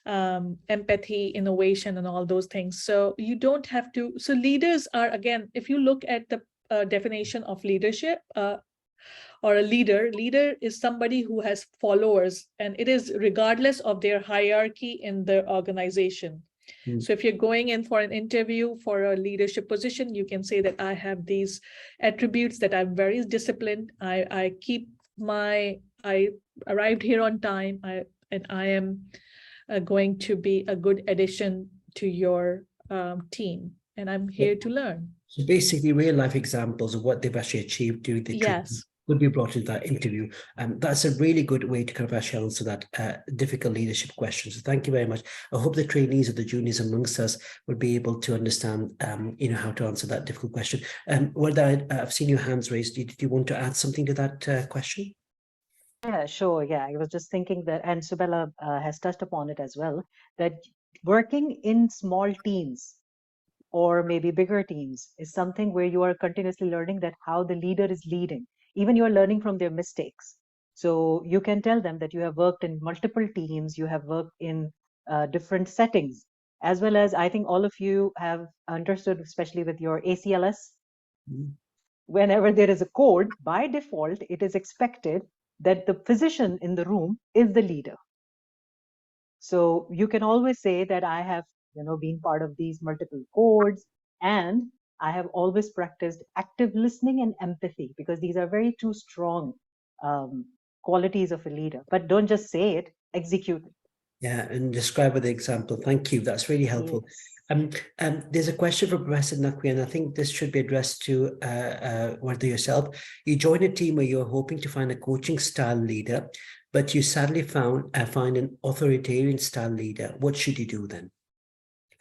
Empathy, innovation, and all those things. So you don't have to. So leaders are, again, if you look at the definition of leadership, or a leader is somebody who has followers, and it is regardless of their hierarchy in the organization. So if you're going in for an interview for a leadership position, you can say that I have these attributes, that I'm very disciplined. I arrived here on time, and I am going to be a good addition to your team, and I'm here to learn. So basically, real life examples of what they've actually achieved during the training would be brought into that interview. That's a really good way to kind of actually answer that difficult leadership question. So thank you very much. I hope the trainees or the juniors amongst us would be able to understand, how to answer that difficult question. I've seen your hands raised. Did you want to add something to that question? Yeah, sure. Yeah, I was just thinking that, and Subella has touched upon it as well, that working in small teams or maybe bigger teams is something where you are continuously learning that how the leader is leading. Even you are learning from their mistakes. So you can tell them that you have worked in multiple teams, you have worked in different settings, as well as I think all of you have understood, especially with your ACLS, whenever there is a code, by default, it is expected that the physician in the room is the leader. So you can always say that I have, been part of these multiple codes, and I have always practiced active listening and empathy, because these are very two strong qualities of a leader. But don't just say it, execute it. Yeah, and describe with the example. Thank you. That's really helpful. Yes. There's a question from Professor Naqvi, and I think this should be addressed to whether yourself. You joined a team where you're hoping to find a coaching style leader, but you sadly find an authoritarian style leader. What should you do then?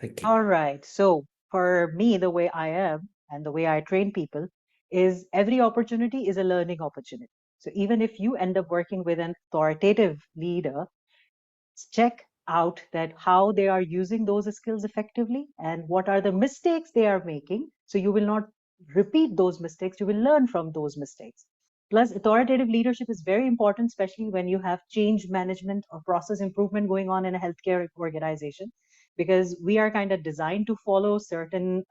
Thank you. All right. So for me, the way I am and the way I train people is every opportunity is a learning opportunity. So even if you end up working with an authoritative leader, check out that how they are using those skills effectively and what are the mistakes they are making. So you will not repeat those mistakes, you will learn from those mistakes. Plus, authoritative leadership is very important, especially when you have change management or process improvement going on in a healthcare organization, because we are kind of designed to follow certain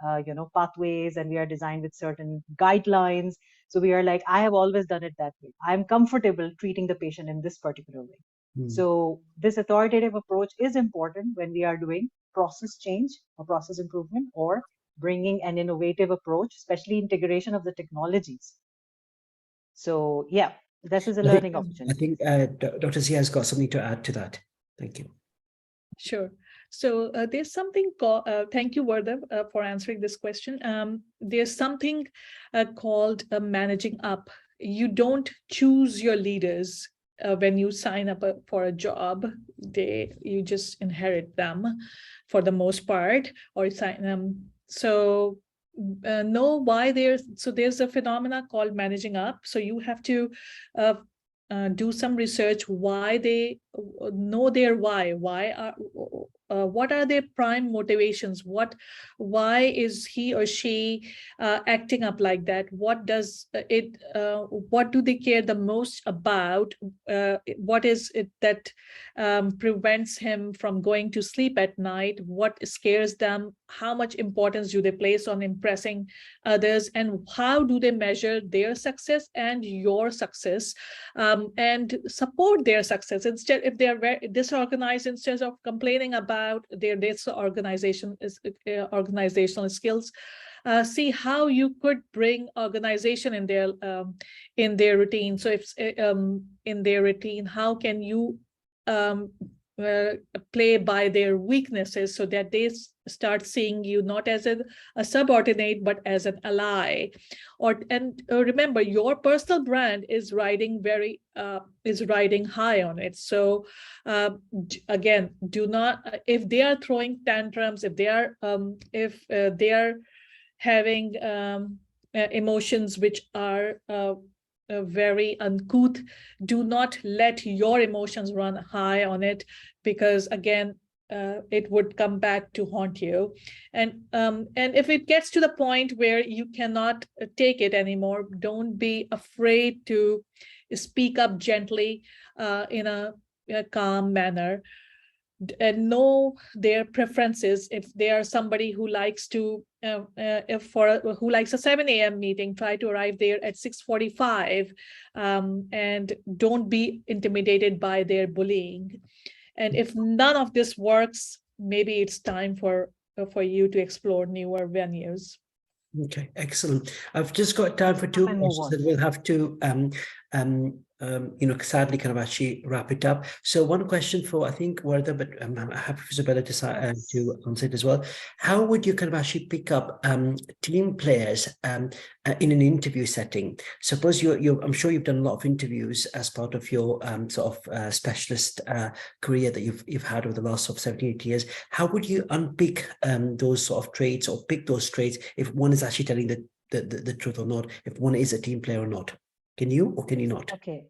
pathways, and we are designed with certain guidelines. So we are like, I have always done it that way. I'm comfortable treating the patient in this particular way. So this authoritative approach is important when we are doing process change or process improvement, or bringing an innovative approach, especially integration of the technologies. So yeah, this is a learning opportunity. I think Dr. Zia has got something to add to that. Thank you. Sure. So there's something called, thank you, Vardha, for answering this question. There's something called managing up. You don't choose your leaders when you sign up for a job. You just inherit them for the most part, or sign them. So know why there's a phenomena called managing up. So you have to do some research why they know their why are what are their prime motivations, why is he or she acting up like that, what do they care the most about, what is it that prevents him from going to sleep at night, what scares them, how much importance do they place on impressing others, and how do they measure their success and your success, and support their success. Instead, if they are very disorganized, instead of complaining about their organizational skills, see how you could bring organization in their routine. So if in their routine, how can you play by their weaknesses so that they start seeing you not as a subordinate but as an ally. And remember, your personal brand is riding high on it. So again, do not, if they are throwing tantrums, if they are having emotions which are very uncouth, do not let your emotions run high on it, because again, it would come back to haunt you. And if it gets to the point where you cannot take it anymore, don't be afraid to speak up gently in a calm manner, and know their preferences. If they are somebody who likes to who likes a 7 a.m. meeting, try to arrive there at 6:45, and don't be intimidated by their bullying. And if none of this works, maybe it's time for you to explore newer venues. Okay, excellent. I've just got time for two questions that we'll have to sadly kind of actually wrap it up. So one question for, I think, Vardha, but I'm happy for Isabella to answer it as well. How would you kind of actually pick up team players in an interview setting? Suppose I'm sure you've done a lot of interviews as part of your specialist career that you've had over the last 17, 18 years. How would you unpick those sort of traits, or pick those traits, if one is actually telling the truth or not, if one is a team player or not? Can you, or can you not? Okay.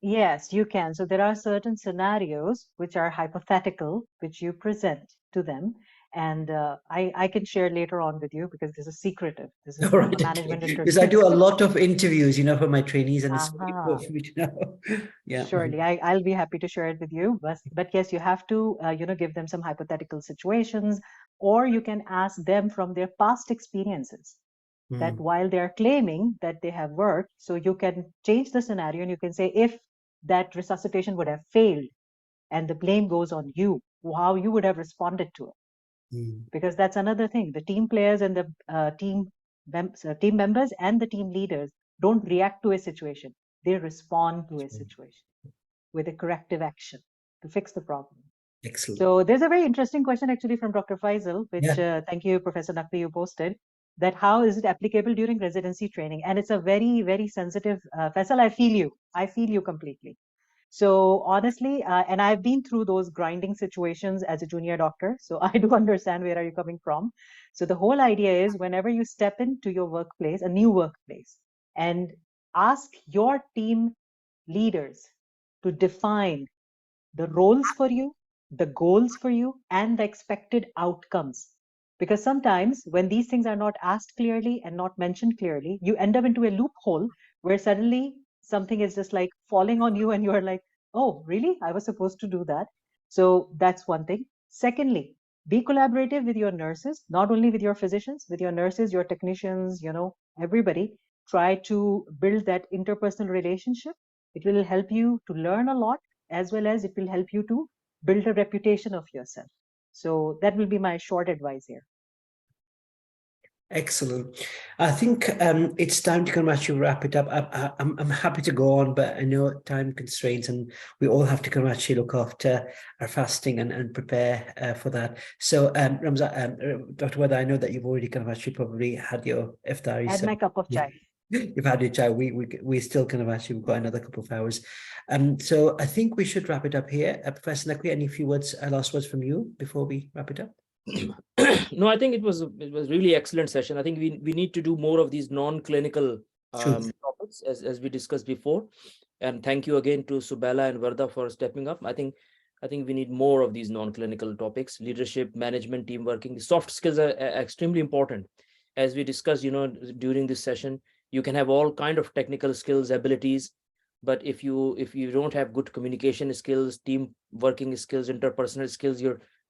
Yes, you can. So there are certain scenarios which are hypothetical, which you present to them. And I can share later on with you because this is secretive. This is All not right, a management okay. interview. Because I do a lot of interviews, you know, for my trainees, and it's very Aha. good for me to know. Yeah. Surely, I'll be happy to share it with you. But yes, you have to, give them some hypothetical situations, or you can ask them from their past experiences that while they are claiming that they have worked, so you can change the scenario and you can say, if that resuscitation would have failed and the blame goes on you, how you would have responded to it. Because that's another thing. The team players and the team members and the team leaders don't react to a situation. They respond to a situation with a corrective action to fix the problem. Excellent. So there's a very interesting question actually from Dr. Faisal, which thank you, Professor Naqvi, you posted, that how is it applicable during residency training? And it's a very, very sensitive, Faisal, I feel you completely. So honestly, and I've been through those grinding situations as a junior doctor, so I do understand where are you coming from. So the whole idea is whenever you step into your workplace, a new workplace, and ask your team leaders to define the roles for you, the goals for you, and the expected outcomes. Because sometimes when these things are not asked clearly and not mentioned clearly, you end up into a loophole where suddenly something is just like falling on you and you are like, oh, really? I was supposed to do that. So that's one thing. Secondly, be collaborative with your nurses, not only with your physicians, with your nurses, your technicians, everybody. Try to build that interpersonal relationship. It will help you to learn a lot, as well as it will help you to build a reputation of yourself. So that will be my short advice here. Excellent. I think it's time to kind of actually wrap it up. I'm happy to go on, but I know time constraints, and we all have to kind of actually look after our fasting and prepare for that. So, Ramza, Dr. Wada, I know that you've already kind of actually probably had your iftari. Add my cup of chai. You've had your chai. We still kind of actually, we've got another couple of hours. So I think we should wrap it up here. Professor Naqvi, any few words, last words from you before we wrap it up? No, I think it was really excellent session. I think we need to do more of these non-clinical topics as we discussed before. And thank you again to Subala and Varda for stepping up. I think we need more of these non-clinical topics: leadership, management, team working. The soft skills are extremely important. As we discussed, during this session, you can have all kind of technical skills, abilities, but if you don't have good communication skills, team working skills, interpersonal skills,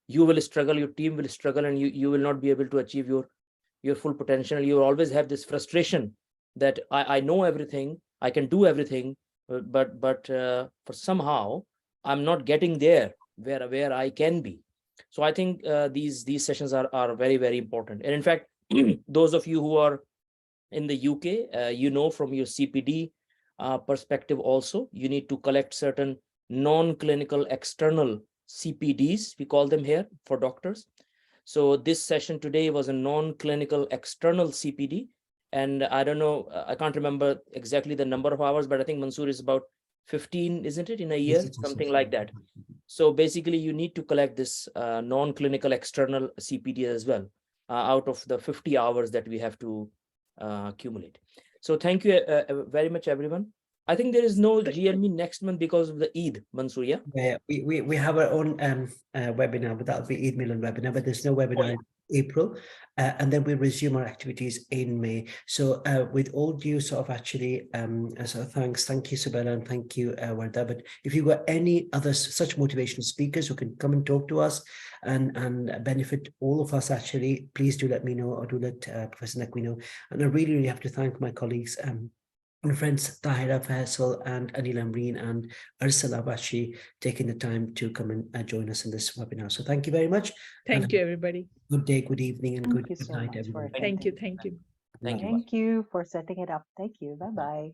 you will struggle, your team will struggle, and you will not be able to achieve your full potential. You will always have this frustration that I know everything, I can do everything, but for somehow I'm not getting there where I can be. So I think these sessions are very, very important. And in fact, those of you who are in the UK, from your CPD perspective also, you need to collect certain non-clinical external CPDs, we call them here, for doctors. So this session today was a non-clinical external CPD. And I don't know, I can't remember exactly the number of hours, but I think Mansoor is about 15, isn't it, in a year, something like that. So basically you need to collect this non-clinical external CPD as well, out of the 50 hours that we have to accumulate. So thank you very much, everyone. I think there is no GME next month because of the Eid, Mansoor, yeah? Yeah, we have our own webinar, but that'll be Eid Milan webinar, but there's no webinar in April. And then we resume our activities in May. So with all due sort of actually, so thank you, Sabella, and thank you, Warda. But if you've got any other such motivational speakers who can come and talk to us and benefit all of us, actually, please do let me know, or do let Professor Naqvi know. And I really, really have to thank my colleagues, my friends Tahira, Faisal, and Anil Amreen and Ursula Bashi taking the time to come and join us in this webinar. So thank you very much. Thank you, everybody. Good day, good evening, and Thank good you so night, much for everyone. Thank you. attending. Thank you. Thank you. Thank you for setting it up. Thank you. Bye-bye.